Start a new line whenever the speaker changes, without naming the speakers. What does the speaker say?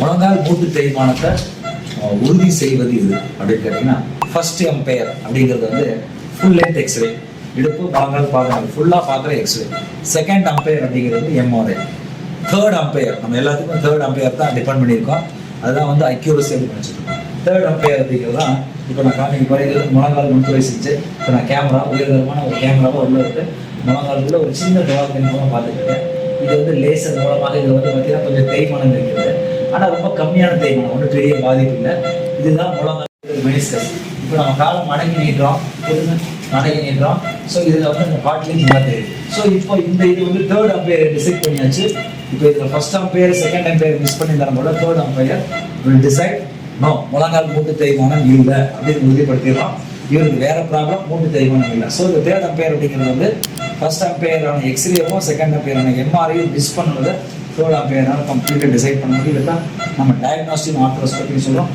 முழங்கால் மூட்டு தேய்மானத்தை உறுதி செய்வது இது அப்படின்னு கேட்டீங்கன்னா ஃபர்ஸ்ட் அம்பையர் அப்படிங்கிறது வந்து ஃபுல் லென்த் எக்ஸ்ரே, இடுப்பு முழங்கால் பாதங்கள் ஃபுல்லாக பார்க்குற எக்ஸ்ரே. செகண்ட் அம்பையர் அப்படிங்கிறது எம்ஆர்ஐ. தேர்ட் அம்பையர் நம்ம எல்லாத்துக்கும் தேர்ட் அம்பையர் தான் டிபெண்ட் பண்ணியிருக்கோம். அதுதான் வந்து அக்யூரசி அப்படின்னு நினச்சிருக்கோம். தேர்ட் அம்பையர் அப்படிங்கிறது தான் இப்போ நான் காமிக்க முழங்கால் முன்துறை செஞ்சு இப்போ நான் கேமரா உயர்தரமான ஒரு கேமராவை உள்ள விட்டு முழங்காலுக்குள்ள ஒரு சின்ன டெவலப்மெண்ட் மூலம் பார்த்துக்கிட்டேன். இது வந்து லேசர் மூலமாக இது வந்து பார்த்தீங்கன்னா கொஞ்சம் தேய்மானம் இருக்கிறது, ஆனால் ரொம்ப கம்மியான தேய்மானம், ஒன்றும் பெரிய பாதிப்பு இல்லை. இதுதான் முழங்கால் மெனிஸ்கஸ். இப்போ நம்ம காலம் மடங்கி நீட்டுறோம், மடங்கி நீட்டுறோம். ஸோ இதில் வந்து அந்த பாட்லேயும் நல்லா தெரியுது. ஸோ இப்போ இந்த இது வந்து தேர்ட் அம்பையர் டிசைட் பண்ணியாச்சு. இப்போ இதில் first umpire second umpire miss பண்ணி தரும் போல third umpire will decide no முழங்கால் மூட்டு தேய்மானம் இல்லை அப்படின்னு உறுதிப்படுத்திடுறோம். இவருக்கு வேற ப்ராப்ளம், மூட்டு தேய்மானம் இல்லை. ஸோ இந்த தேர்ட் அம்பையர் அப்படிங்கிறது வந்து ஃபர்ஸ்ட் அம்பையரான எக்ஸ்ரேவும் செகண்ட் அம்பையரான எம்ஆர்ஐயும் மிஸ் பண்ணதை தேர்ட் அம்பையரான கம்ப்ளீட்டாக டிசைட் பண்ண முடியும். இதுதான் நம்ம டயக்னாஸ்டிக் ஆர்த்ரோஸ்கோபி சொல்கிறோம்.